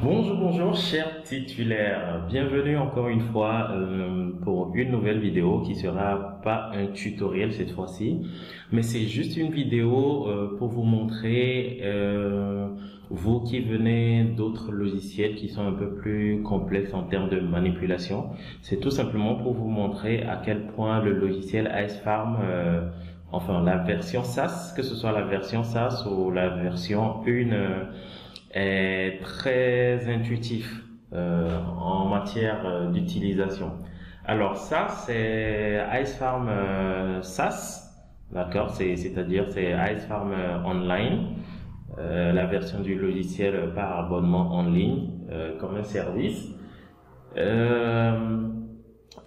Bonjour, chers titulaires. Bienvenue encore une fois pour une nouvelle vidéo qui sera pas un tutoriel cette fois-ci, mais c'est juste une vidéo pour vous montrer, vous qui venez d'autres logiciels qui sont un peu plus complexes en termes de manipulation. C'est tout simplement pour vous montrer à quel point le logiciel AS Farm, enfin la version SaaS, que ce soit la version SaaS ou la version 1, est très intuitif en matière d'utilisation. Alors ça, c'est AS Farm SaaS, d'accord, c'est-à-dire c'est AS Farm Online, la version du logiciel par abonnement en ligne comme un service.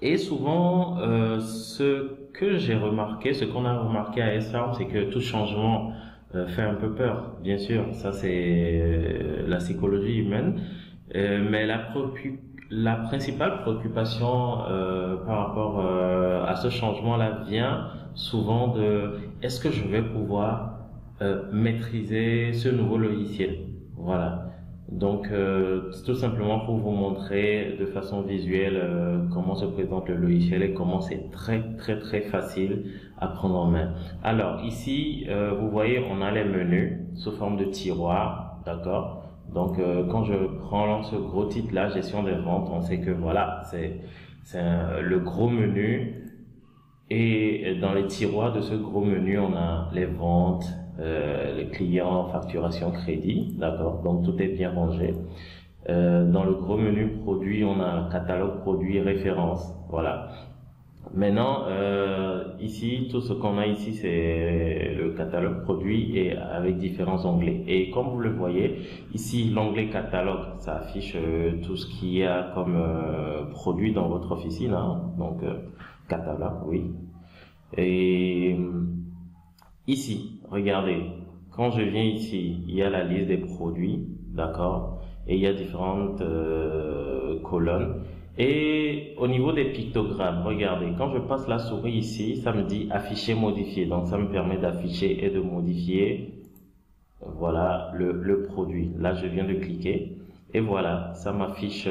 Et souvent, ce que j'ai remarqué, ce qu'on a remarqué à AS Farm, c'est que tout changement fait un peu peur, bien sûr, ça c'est la psychologie humaine, mais la principale préoccupation par rapport à ce changement-là vient souvent de est-ce que je vais pouvoir maîtriser ce nouveau logiciel, voilà. Donc tout simplement pour vous montrer de façon visuelle comment se présente le logiciel et comment c'est très facile à prendre en main. Alors ici vous voyez on a les menus sous forme de tiroirs, d'accord. Donc quand je prends ce gros titre là, gestion des ventes, on sait que voilà c'est le gros menu, et dans les tiroirs de ce gros menu on a les ventes, les clients, facturation, crédit, d'accord, donc tout est bien rangé. Dans le gros menu produit, on a catalogue produit, référence, voilà. Maintenant, ici, tout ce qu'on a ici, c'est le catalogue produit et avec différents onglets. Et comme vous le voyez, ici, l'onglet catalogue, ça affiche tout ce qu'il y a comme produit dans votre officine, hein, donc catalogue, oui. Et ici, regardez, quand je viens ici, il y a la liste des produits, d'accord, et il y a différentes colonnes. Et au niveau des pictogrammes, regardez, quand je passe la souris ici, ça me dit afficher, modifier. Donc ça me permet d'afficher et de modifier, voilà, le produit. Là, je viens de cliquer et voilà, ça m'affiche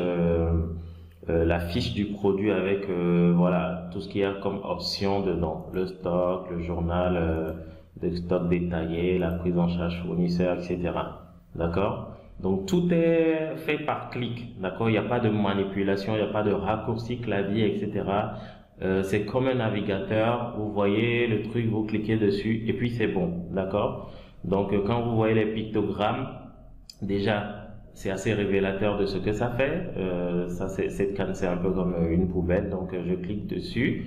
la fiche du produit avec voilà tout ce qu'il y a comme option dedans, le stock, le journal de stock détaillé, la prise en charge fournisseur, etc. D'accord? Donc tout est fait par clic, d'accord? Il n'y a pas de manipulation, il n'y a pas de raccourci clavier, etc. C'est comme un navigateur, vous voyez le truc, vous cliquez dessus et puis c'est bon, d'accord? Donc quand vous voyez les pictogrammes, déjà c'est assez révélateur de ce que ça fait. Cette canne c'est un peu comme une poubelle, donc je clique dessus,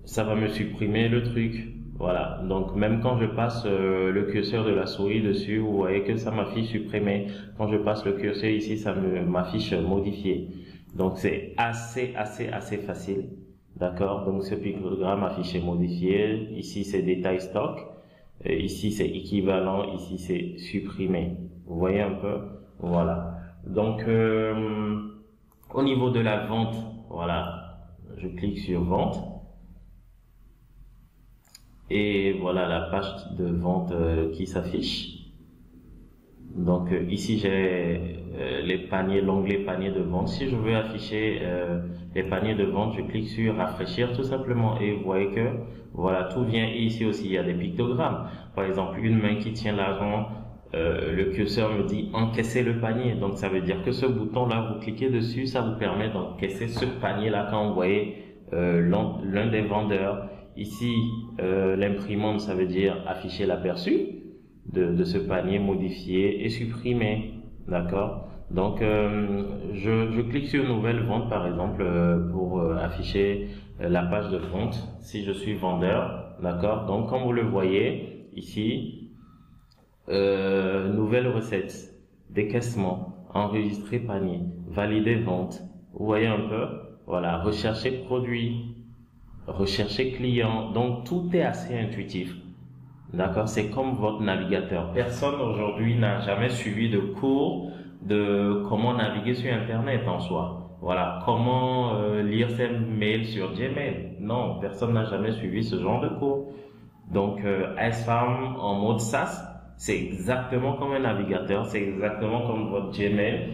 ça va me supprimer le truc. Voilà, donc même quand je passe le curseur de la souris dessus, vous voyez que ça m'affiche supprimé. Quand je passe le curseur ici, ça m'affiche modifié. Donc c'est assez facile. D'accord, donc ce pictogramme affiché modifié, ici c'est détail stock, ici c'est équivalent, ici c'est supprimé. Vous voyez un peu, voilà. Donc au niveau de la vente, voilà, je clique sur vente. Et voilà la page de vente qui s'affiche. Donc ici j'ai les paniers, l'onglet panier de vente. Si je veux afficher les paniers de vente, je clique sur rafraîchir tout simplement et vous voyez que voilà tout vient. Et ici aussi il y a des pictogrammes. Par exemple une main qui tient l'argent, le curseur me dit encaisser le panier. Donc ça veut dire que ce bouton là, vous cliquez dessus, ça vous permet d'encaisser ce panier là quand vous voyez l'un des vendeurs. Ici, l'imprimante, ça veut dire afficher l'aperçu de ce panier, modifier et supprimer. D'accord? Donc, je clique sur nouvelle vente, par exemple, pour afficher la page de vente si je suis vendeur. D'accord? Donc, comme vous le voyez, ici, nouvelle recette, décaissement, enregistrer panier, valider vente. Vous voyez un peu? Voilà, rechercher produit, rechercher client, donc tout est assez intuitif, d'accord, c'est comme votre navigateur. Personne aujourd'hui n'a jamais suivi de cours de comment naviguer sur internet en soi, voilà, comment lire ses mails sur Gmail, non, personne n'a jamais suivi ce genre de cours. Donc AS Farm en mode SaaS, c'est exactement comme un navigateur, c'est exactement comme votre Gmail.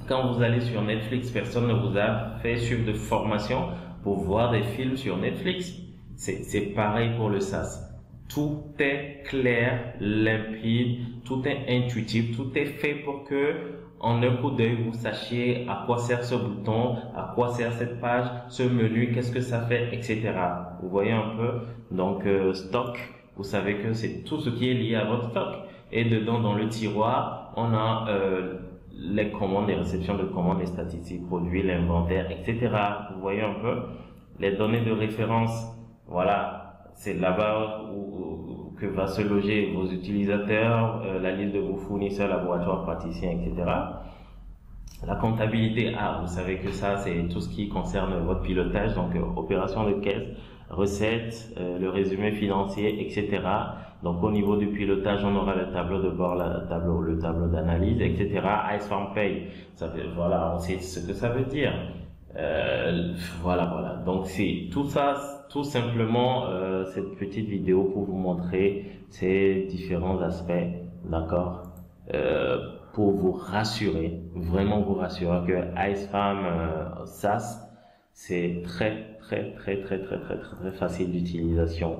Quand vous allez sur Netflix, personne ne vous a fait suivre de formation pour voir des films sur Netflix. C'est pareil pour le SaaS. Tout est clair, limpide, tout est intuitif, tout est fait pour que, en un coup d'œil, vous sachiez à quoi sert ce bouton, à quoi sert cette page, ce menu, qu'est-ce que ça fait, etc. Vous voyez un peu? Donc, stock, vous savez que c'est tout ce qui est lié à votre stock. Et dedans, dans le tiroir, on a les commandes, les réceptions de commandes, les statistiques produits, l'inventaire, etc. Vous voyez un peu? Les données de référence, voilà. C'est là-bas que va se loger vos utilisateurs, la liste de vos fournisseurs, laboratoires, praticiens, etc. La comptabilité, vous savez que ça, c'est tout ce qui concerne votre pilotage, donc opération de caisse, recettes, le résumé financier, etc. Donc au niveau du pilotage, on aura le tableau de bord, le tableau d'analyse, etc. Icefarm Pay, ça fait, voilà, on sait ce que ça veut dire. Voilà. Donc c'est tout ça, tout simplement cette petite vidéo pour vous montrer ces différents aspects, d'accord, pour vous rassurer, vraiment vous rassurer que Icefarm SaaS, c'est très facile d'utilisation,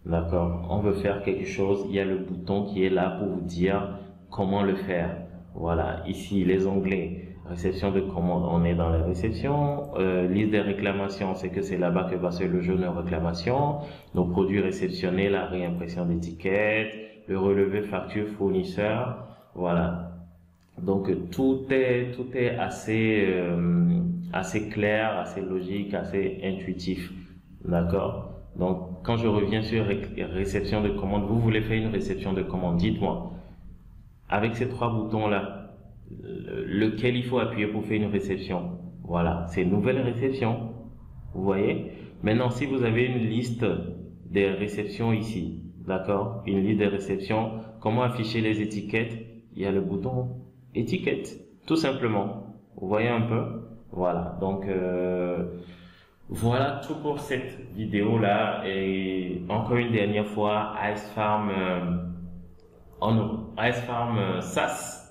d'accord. On veut faire quelque chose, il y a le bouton qui est là pour vous dire comment le faire. Voilà, ici les onglets. Réception de commandes, on est dans les réceptions. Liste des réclamations, c'est que c'est là-bas que va se loger nos réclamations. Nos produits réceptionnés, la réimpression d'étiquettes, le relevé facture fournisseur. Voilà. Donc tout est assez clair, assez logique, assez intuitif. D'accord? Donc quand je reviens sur réception de commande, vous voulez faire une réception de commande, dites-moi. Avec ces trois boutons-là, lequel il faut appuyer pour faire une réception. Voilà, c'est nouvelle réception. Vous voyez? Maintenant, si vous avez une liste des réceptions ici, d'accord? Une liste des réceptions, comment afficher les étiquettes? Il y a le bouton étiquette, tout simplement. Vous voyez un peu? Voilà, donc voilà tout pour cette vidéo-là. Et encore une dernière fois, Icefarm SaaS.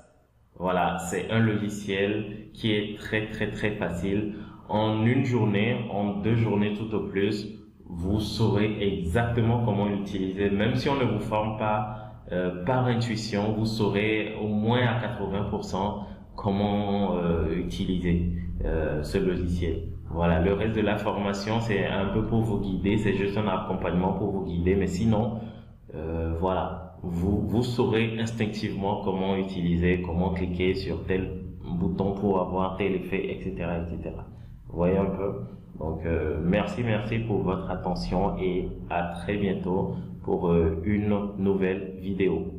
Voilà, c'est un logiciel qui est très facile. En une journée, en 2 journées tout au plus, vous saurez exactement comment l'utiliser. Même si on ne vous forme pas par intuition, vous saurez au moins à 80% comment utiliser ce logiciel. Voilà, le reste de la formation, c'est un peu pour vous guider, c'est juste un accompagnement pour vous guider, mais sinon, voilà. Vous saurez instinctivement comment utiliser, comment cliquer sur tel bouton pour avoir tel effet, etc., etc. Vous voyez un peu? Donc, merci pour votre attention et à très bientôt pour une nouvelle vidéo.